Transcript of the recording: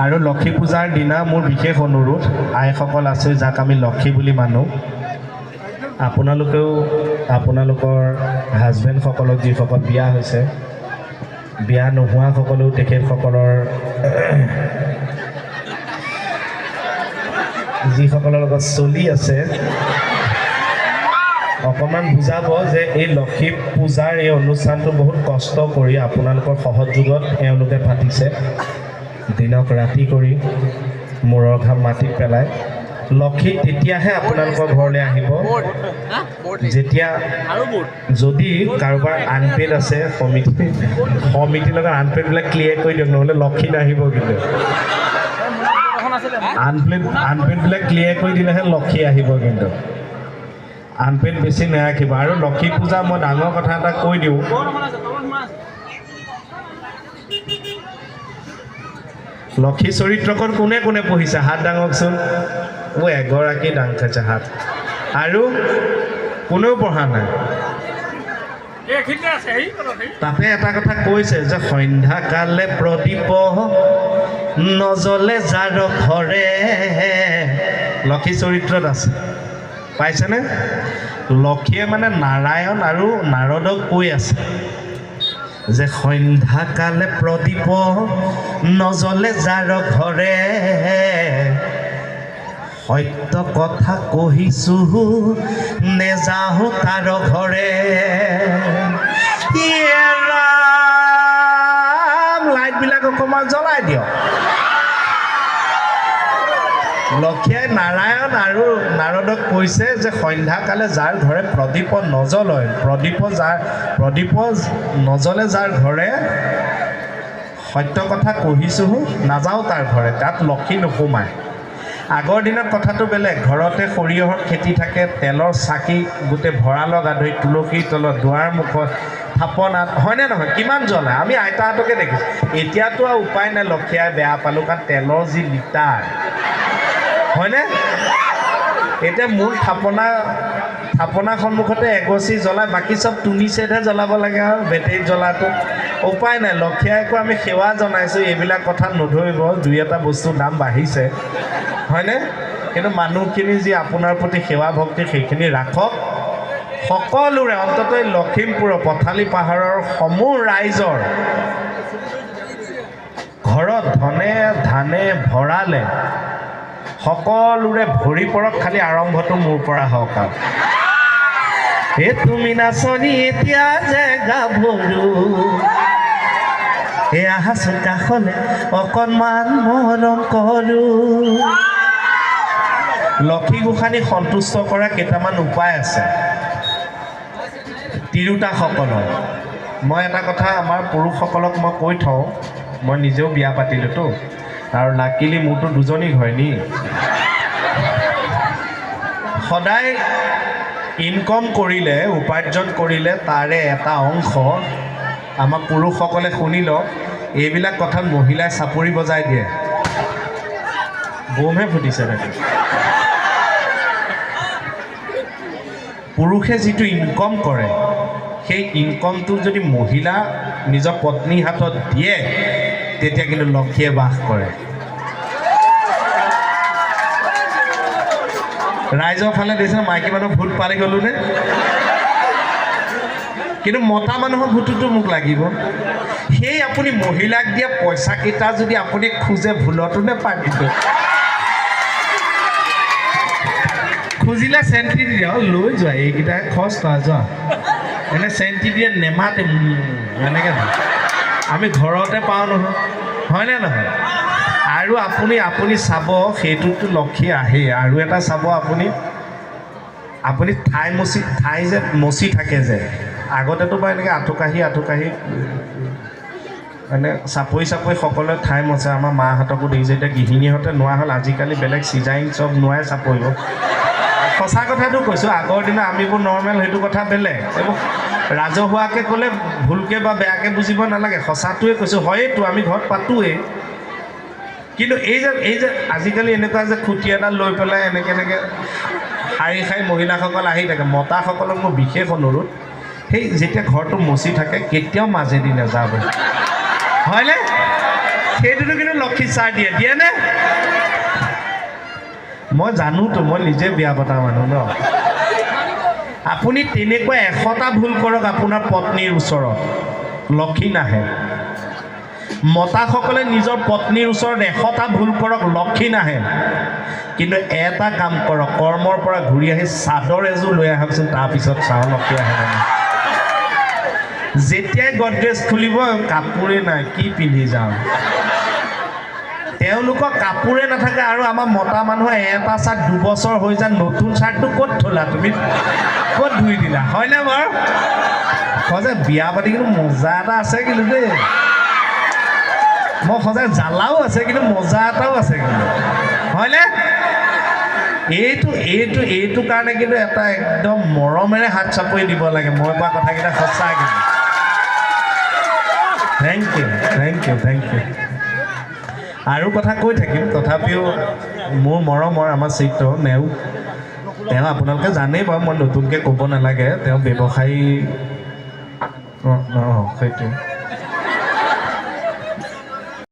আৰু লক্ষী পূজাৰ দিনা মোৰ বিশেষ অনুৰোধ, আইসকল আছে যাক আমি লক্ষী বুলি মানো, আপোনালোকেও আপোনালোকৰ হাজবেণ্ডসকলক যিসকল বিয়া হৈছে, বিয়া নোহোৱাসকলেও তেখেতসকলৰ যিসকলৰ লগত চলি আছে অকণমান বুজাব যে এই লক্ষী পূজাৰ এই অনুষ্ঠানটো বহুত কষ্ট কৰি আপোনালোকৰ সহযোগত এওঁলোকে পাতিছে। দিনক ৰাতি কৰি মূৰৰ ঘাম মাটিত পেলাই লক্ষী তেতিয়াহে আপোনালোকৰ ঘৰলৈ আহিব যেতিয়া যদি কাৰোবাৰ আনপেইড আছে সমিতিৰ লগত আনপেইডবিলাক ক্লিয়াৰ কৰি দিয়ক, নহ'লে লক্ষী নাহিব। কিন্তু আনপেইডবিলাক ক্লিয়াৰ কৰি দিলেহে লক্ষী আহিব। কিন্তু আনপেইড বেছি নাৰাখিব। আৰু লক্ষী পূজা মই ডাঙৰ কথা এটা কৈ দিওঁ, লক্ষী চৰিত্ৰখন কোনে কোনে পঢ়িছে হাত দাঙকচোন। এগৰাকী দাং খাইছে হাত, আৰু কোনেও পঢ়া নাই। তাতে এটা কথা কৈছে যে সন্ধ্যাকালে প্ৰদীপ নজ্বলে যাৰ ঘৰে, লক্ষী চৰিত্ৰত আছে পাইছেনে? লক্ষীয়ে মানে নাৰায়ণ আৰু নাৰদক কৈ আছে যে সন্ধ্যাকালে প্ৰদীপ নজ্বলে যাৰ ঘৰে, সত্য কথা কহিছো নেযাওঁ তাৰ ঘৰে। লাইটবিলাক অকণমান জ্বলাই দিয়ক। লক্ষীয়ে নাৰায়ণ আৰু নাৰদক কৈছে যে সন্ধ্যাকালে যাৰ ঘৰে প্ৰদীপ নজ্বলয়, প্ৰদীপ নজ্বলে যাৰ ঘৰে, সত্য কথা কহিছোঁ নাযাওঁ তাৰ ঘৰে, তাত লক্ষী নোসোমায়। আগৰ দিনত কথাটো বেলেগ, ঘৰতে সৰিয়হৰ খেতি থাকে, তেলৰ চাকি গোটেই ভঁৰালৰ আধৰি তুলসীৰ তলত, দুৱাৰ মুখত, থাপনাত, হয়নে নহয়? কিমান জ্বলায়। আমি আইতাহঁতকে দেখিছোঁ। এতিয়াতো আৰু উপায় নাই, লক্ষীয়াই বেয়া পালোঁ, কাৰণ তেলৰ যি লিটাৰ, হয়নে? এতিয়া মূল থাপনাৰ সন্মুখতে এগছি জ্বলায়, বাকী চব তুনি চেটহে জ্বলাব লাগে আৰু বেটেৰীত জ্বলাটো উপায় নাই। লক্ষীয়াইকো আমি সেৱা জনাইছোঁ, এইবিলাক কথা নধৰিব, দুই এটা বস্তুৰ দাম বাঢ়িছে, হয়নে? কিন্তু মানুহখিনি যি আপোনাৰ প্ৰতি সেৱা ভক্তি সেইখিনি ৰাখক সকলোৰে। অন্ততঃ লখিমপুৰৰ পথালি পাহাৰৰ সমূহ ৰাইজৰ ঘৰত ধনে ধানে ভৰালে সকলোৰে ভৰি পৰক, খালি আৰম্ভটো মোৰ পৰা হওক। আৰু এই তুমি নাচনি এতিয়া যে গাভৰু, এই আহাচোন কাষলে অকণমান মৰম কৰোঁ। লক্ষী গোসাঁনীক সন্তুষ্ট কৰা কেইটামান উপায় আছে তিৰোতাসকলৰ। মই এটা কথা আমাৰ পুৰুষসকলক মই কৈ থওঁ, মই নিজেও বিয়া পাতিলোতো, আৰু লাকিলি মোৰতো দুজনী ঘৰ নি। সদায় ইনকম কৰিলে, উপাৰ্জন কৰিলে তাৰে এটা অংশ আমাৰ পুৰুষসকলে শুনি লওক। এইবিলাক কথাত মহিলাই চাপৰি বজাই দিয়ে, বোমহে ফুটিছে নেকি। পুৰুষে যিটো ইনকম কৰে, সেই ইনকমটো যদি মহিলা নিজৰ পত্নীৰ হাতত দিয়ে, তেতিয়া কিন্তু লক্ষীয়ে বাস কৰে। ৰাইজৰ ফালে দেখিছে মাইকী মানুহ ভোট পালি গ'লো নে? কিন্তু মতা মানুহৰ ভোটটোতো মোক লাগিব। সেই আপুনি মহিলাক দিয়া পইচাকেইটা যদি আপুনি খোজে, ভুলতো নেপায়। কিন্তু খুজিলে চেণ্টি দি দিয়া, লৈ যোৱা, এইকেইটা খৰচ কৰা, যোৱা। এনে চেণ্টি দিয়ে নেমাতে, এনেকৈ আমি ঘৰতে পাওঁ নহয়, হয়নে নহয়? আৰু আপুনি চাব, সেইটোতো লক্ষী আহে। আৰু এটা চাব, আপুনি ঠাই যে মচি থাকে যে, আগতেতো বাৰু এনেকৈ আঁঠুকাঢ়ি মানে চাপৰি সকলোৱে ঠাই মচে। আমাৰ মাহঁতকো দেখিছে, এতিয়া গৃহিণীহঁতে নোৱা হ'ল, আজিকালি বেলেগ চিজাইং চব নোৱাৰে চাপৰিব। সঁচা কথাটো কৈছোঁ, আগৰ দিনা আমিবোৰ নৰ্মেল, সেইটো কথা বেলেগ। এইবোৰ ৰাজহুৱাকৈ ক'লে ভুলকৈ বা বেয়াকৈ বুজিব নালাগে, সঁচাটোৱে কৈছোঁ। হয়েতো আমি ঘৰত পাতোৱেই, কিন্তু এই যে আজিকালি এনেকুৱা যে খুঁটি এডাল লৈ পেলাই এনেকৈ শাৰী মহিলাসকল আহি থাকে। মতাসকলক মোৰ বিশেষ অনুৰোধ, সেই যেতিয়া ঘৰটো মচি থাকে কেতিয়াও মাজেদি নাযাব, হয়। হয়নে সেইটোতো কিন্তু লক্ষী চাৰ দিয়ে নে মই জানোতো মই নিজে বিয়া পতা মানুহ ন আপুনি তেনেকুৱা 100টা ভুল কৰক আপোনাৰ পত্নীৰ ওচৰত লক্ষী নাহে মতাসকলে নিজৰ পত্নীৰ ওচৰত 100টা ভুল কৰক লক্ষী নাহে কিন্তু এটা কাম কৰক কৰ্মৰ পৰা ঘূৰি আহি চাদৰ এযোৰ লৈ আহকচোন তাৰপিছত চাওঁ লক্ষী আহে মানে যেতিয়াই গডৰেজ খুলিব কাপোৰে নাই কি পিন্ধি যাওঁ তেওঁলোকৰ কাপোৰে নাথাকে আৰু আমাৰ মতা মানুহে এটা চাৰ্ট 2 বছৰ হৈ যায় নতুন চাৰ্টটো ক'ত থলা তুমি ক'ত ধুই দিলা হয়নে বাৰু সঁচাই বিয়া পাতি কিন্তু মজা এটা আছে কিন্তু দেই মই সঁচাই জ্বালাও আছে কিন্তু মজা এটাও আছে কিন্তু হয়নে এইটো কাৰণে কিন্তু এটা একদম মৰমেৰে হাত চাপৰি দিব লাগে মই কোৱা কথাকেইটা সঁচা কিন্তু থেংক ইউ আৰু কথা কৈ থাকিম তথাপিও মোৰ মৰমৰ আমাৰ চিত্ৰ নেও তেওঁ আপোনালোকে জানেই বাৰু মই নতুনকৈ ক'ব নালাগে তেওঁ ব্যৱসায়ী সেইটোৱে